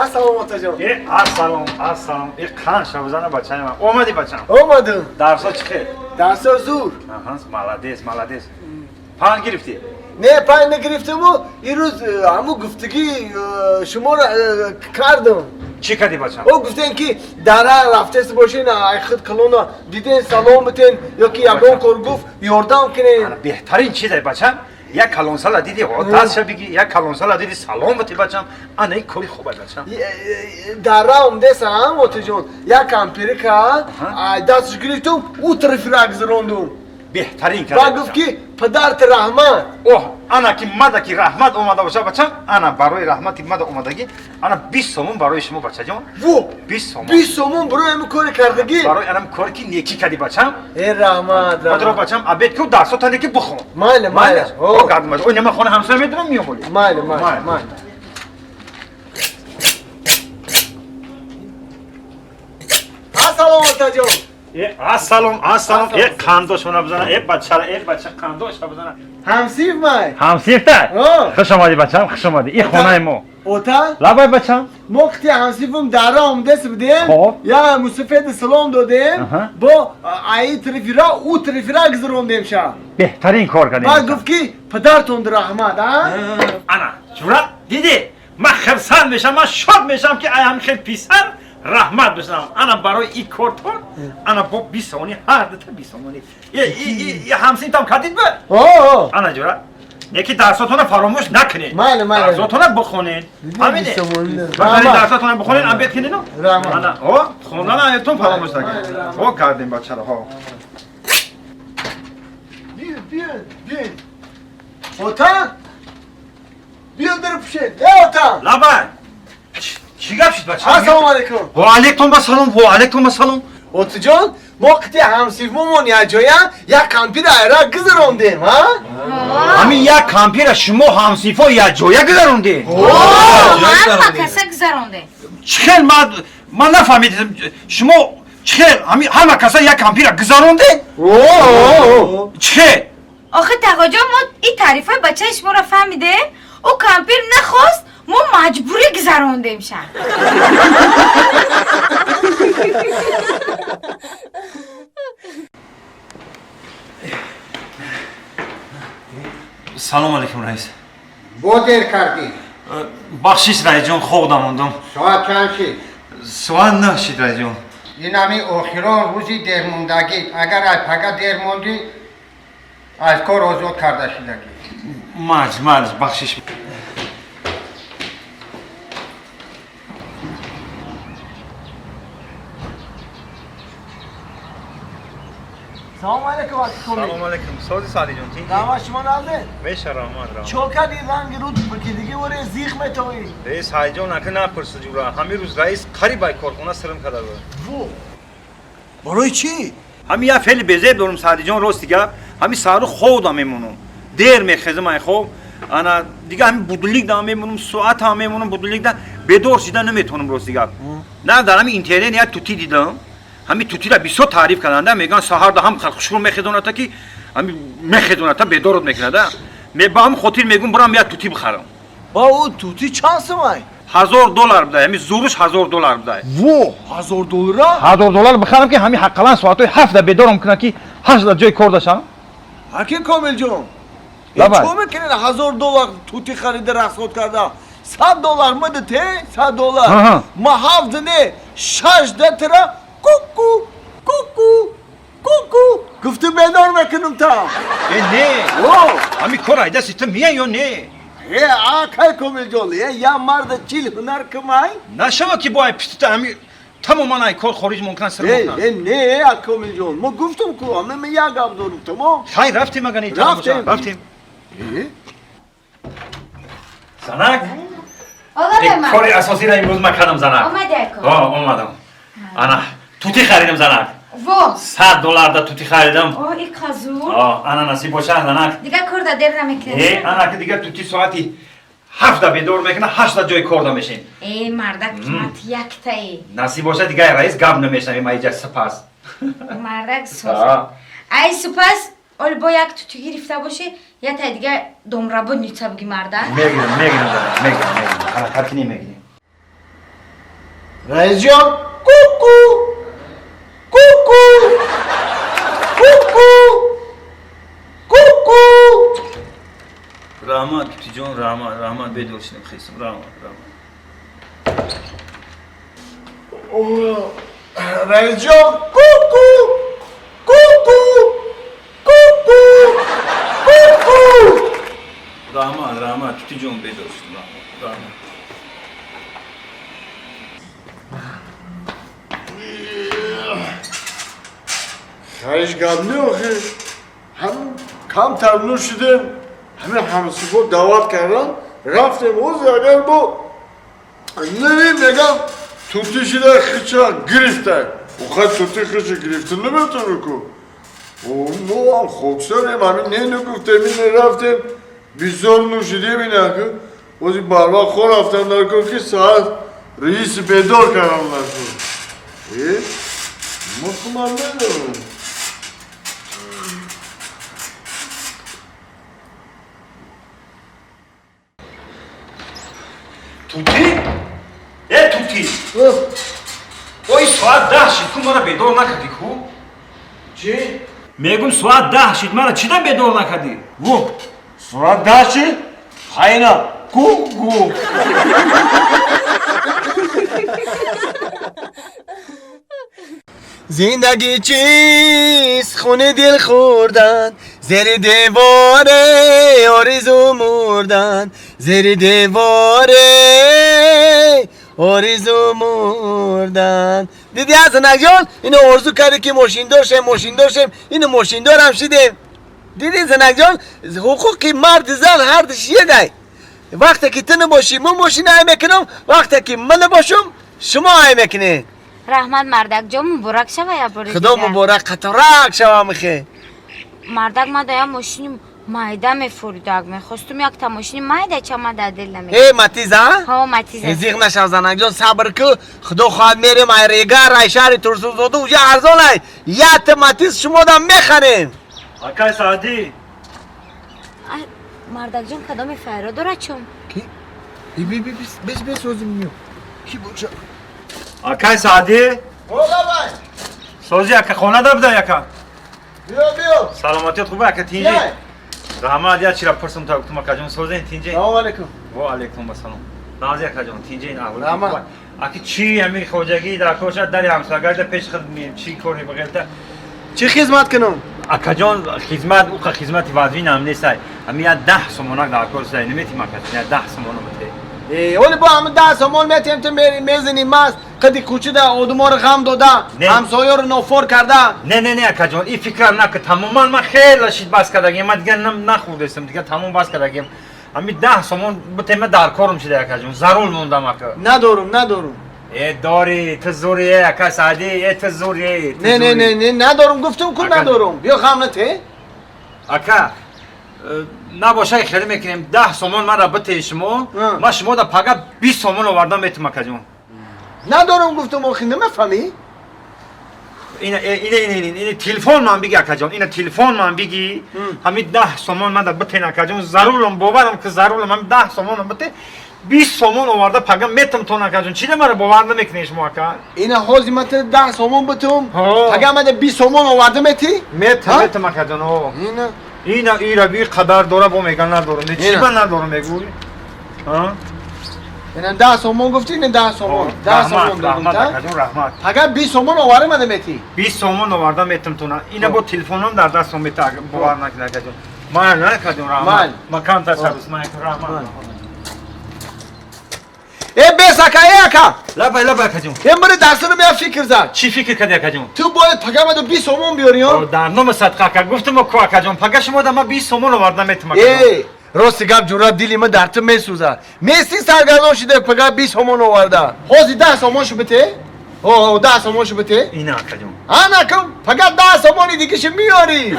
Assalomu otajon. Assalom. Qan shabzana bacham. Omadi bacham. Omadim. Darso chiqdi. Darso zo'r. Aha, молодец. Pan girifti. Ne payne giriftimu? İruz amu guftagi shuma kardim. Chi kadi bacham? O guften ki dara raftesi boshin ayxit qilona diden salom biten yoki yagon korguf yordam kine. Behtarin chiday bacham. Ya kalonsala didi otas shabigi, ya kalonsala didi salom bati bacham. Ana in kori khob bacham. Dara omdesam otajon. Ya kampirika dastش گرفتم او طرف را گذروندم. Behtarin kadi. با گفت که پدرت رحمت. Oh, ana ki madaki rahmat omada bacha bacham. Ana baroy rahmat imada omadagi. Ana 20 somun baroy shimo bachajam. Bu 20 somun. 20 somun buraya kori kardagi. Baroy anam kori ki neki kadi bacham. Ey rahmat. Madro bacham abet ki darso tane ki bukhon. Mayli. O gadmaz. O nima xona hamsa medram miyom boli. Mayli. Assalomu otajon. Assalom. Qandosh ona bizana. Bacha qandosh bizana. Hamsif may. Hamsifta? Xush omadi bacham, xush omadi. I xonay mo. Ota? Labay bacham. Moqti hamsifim dara omdes bidem. Xo'p. Ya musafed salom dodem. Bu ay trifira u trifira gizrondem sha. Behtarin kor kadin. Ba guf ki پدرتون rahmat ha? Ana, jura didi. من خرسان میشم، من شاد میشم که ایام خیلی پیسر رحمت بشنم. انا برای این کارتون انا با 20 سونی هر دو 20 سونی یه همسین تام کردید به انا جورا یکی درساتون فراموش نکنید. درساتون بخونید. همینه. وقتی درساتون بخونید ام بیت کنید. انا خوندن ایتون فراموش نکنید. کردیم بچه‌ها ها. بیاین. Ota? بیان در پشه. Ota. لابا. چی گپ شد بچه‌ها؟ السلام علیکم. و علیکم السلام. Otajon, moqti hamsifmon ya joya ya kampir ayra gizrondim ha? همین یک کامپیر شما همسیفا یا جویا گذرونده. من کسا گذرونده. چخیل من نفهمیدم شما چخیل همه کسا یک کامپیر گذرونده؟ چخیل؟ آخه تقا جان ما این تعریفای بچه شما را فهمیده؟ او کامپیر نخواست ما مجبوری گذروندیم شن. سلام علیکم رئیس. با دیر کردی؟ بخشیش رئیس جان خودم موندم. ساعت چند شد؟ ساعت نه شد رئیس جان. این همی آخران روزی دیر موندگی. اگر از فقط دیر موندی از کار آزاد کرده شدگی. ماج بخشیش. سلام علیکم سلام علیکم. سازی سالی جان چی؟ دعوا شما نازه؟ میشه رحمان. چوکا دیدن گرود بکیدگی وره زیخ میتوی. رئیس های جان اکنه نپرسه جورا. همین روز رئیس قریبای کارخونه سرم کرده بود. برای چی؟ همین یه فعل بزرگ دارم سالی جان راست دیگه. همین سارو خودم میمونم. دیر میخزم ای خوب. انا دیگه همین بدلیک دام میمونم ساعت هم میمونم بدلیک دا بدور شدن نمیتونم راست دیگه. نه دارم اینترنت یا توتی دیدم. همین توتی را بیشتر تعریف کردن میگن سحر ده هم خلقشون میخدونه تا که همین میخدونه تا بدورت میکنه ده. با هم خاطر میگم برام یا توتی بخرم. با او توتی چند سمای؟ $1000 بده. همین زورش $1000 بده. $1000 $1000 بخرم که همین حقلا ساعتای 7 بدورم کنه که 8 جای کار داشتم. هرکی کامل جون. لابا. چون میکنه $1000 توتی خریده رخصت کرده. $100 مده ته $100. ما 7 نه 6 ترا کوکو گفته بدار میکنم تا. نه. همین کار ایده سیستم میه یا نه؟ آکای کامل جون. یا مرد چیل هنر کمای؟ نشما که با پیشت همین تماما ای کار خارج ممکن است سر نه کامل جون. ما گفتم که همه یا گپ دارم تمام. خیر رفتیم مگه نه؟ رفتیم. زنک. آقا کاری اساسی را امروز مکردم زنک. اومدم. انا توتی خریدم زنک. $100 دا توتی خریدم. این کازور. انا نصیب باشه زنک. دیگه کار دیر نمیکنه. انا که دیگه توتی ساعتی 7 بدور میکنه 8 جای کار میشین. مردک قیمت یک تایی. نصیب باشه دیگه رئیس گپ نمیشنوی ما اینجا سپاس. مردک سوز. ای سپاس اول با یک توتی گرفته باشه یا تا دیگه دومرابو نیچه بگی مردک. میگیرم. حرکت نمیگیرم. رئیس جان کوکو کوکو کوکو کوکو رحمت کتی جان رحمت بیدار شدیم خیستم رحمت رئیس جان کوکو کوکو کوکو کوکو رحمت کتی جان بیدار شدیم رحمت خواهش گردنی آخه هم کم تمنون شدیم همه همسو دعوت کردن رفتیم اوز اگر با نمیم نگم توتی شده خیچه گرفته او خواهد توتی خیچه گرفته نمیتونه که او ما هم خوکساریم همین نه نگفتیم اینه رفتیم بیزار نوشیدیم اینه که اوزی بربا خور رفتم نرکن که ساعت رئیس بیدار کردم نرکن مطمئن ندارم توتی؟ توتی اوی ساعت 10 شد که مرا بیدار نکردی کو؟ چی؟ میگم ساعت 10 شد مرا چی دم بیدار نکردی؟ گو ساعت 10 شد؟ خیلی گو زندگی چیست خونه دل خوردن زیر دیواره آرزو مردن زیر دیواره آرزو مردن دیدی حسنک جان اینو آرزو کرده که ماشین داشتیم اینو ماشین دارم شدیم دیدی زنک جان حقوقی مرد زن هر دش یکه وقتی که تو نباشی من ماشین های میکنم وقتی که من نباشم شما های میکنه رحمت مردک جا مبارک شوه یا بری خدا مبارک قطرک شوه میخه مردک ما دایم ماشین مایده میفروردک میخواستم یک تا ماشین مایده چه ما در دل نمیده ای متیز ها متیزه زیغ نشو زنک جان صبر که خدا خواهد میریم ای ریگه رای شهر ترسو زاده اوجه ارزان های یه متیز شما دم میخنیم اکای سعدی مردک جان کدام فرا داره چون کی؟ بیس روزی میو کی بوچه اکای سعدی اولا بای سوزی اکا خونه دا بده یکا بیو سلامتیت خوبه اکا تینجی رحمت یا چی را پرسم تا گفتم اکا جان سوزی تینجی سلام علیکم و علیکم السلام نازی اکا جان تینجی این اول رحمت. اکی چی همی خوجگی در کوشت داری همساگر در پیش خدمیم چی کنی بغیرتا چی خدمت کنم اکا جان خدمت او که خدمت وادوین هم نیست همی یا 10 سومونک در کورس داری نمیتیم اکا یا 10 سومونو بده ولی با همه 10 سامان میتیم تو میزنیم مست قدی کوچه ده آدما رو غم داده همسایه رو نافور کرده نه اکا جان این فکرم نکن تماما من خیلی شید بس کردگیم من دیگه نخوردستم دیگه تمام بس کردگیم همی 10 سومون بتیم در کارم شده اکا جان ضرور موندم اکا ندارم ای داری تو زوری اکا سعدی ای تو زوری نه ندارم گفتم که ندارم بیا خم نته اکا نباشه خیلی میکنیم 10 سومون من را بته شما ما شما دا پگه 20 سومون آوردم میتونم اکا جان ندارم گفتم آخی نمیفهمی این تلفن من بگی اکا جان این تلفن من بگی همین 10 سومون من دا بته اکا جان ضرورم باورم که ضرورم هم 10 سومون بته 20 سومون آورده پگه میتونم تو اکا جان چی مرا باور نمیکنی شما اکا این حاضی من 10 سومون بتم پگه من 20 سومون آورده میتی میتونم اکا جان این را بی قدر داره با میگن ندارم چی من ندارم میگوی این 10 سومون گفتی این 10 سومون 10 سومون رحمت اکا جان رحمت پگه 20 سومون آورده من میتی 20 سومون آورده میتونم تو اینا با تلفنم در دستم میتا باور نکنه اکا جان من نه اکا جان رحمت مکان تصرف من رحمت ای بیساکا ای اکا لبا اکا جان این بره دست رو بیا فکر زد چی فکر کردی اکا جان تو باید پگه من 20 سومون بیاری ها در نام صدقه که گفتم کو اکا جان پگه شما دا من 20 سومون آوردم میتونم اکا جان ای راستی گپ جورا دیلی من در تو میسوزه میسی سرگردان شده پگه 20 سومون آورده حاضی 10 سومون شو بته 10 سومون شو بته اینا اکا جان آنا کم پگه 10 سومونی دیگه شو میاری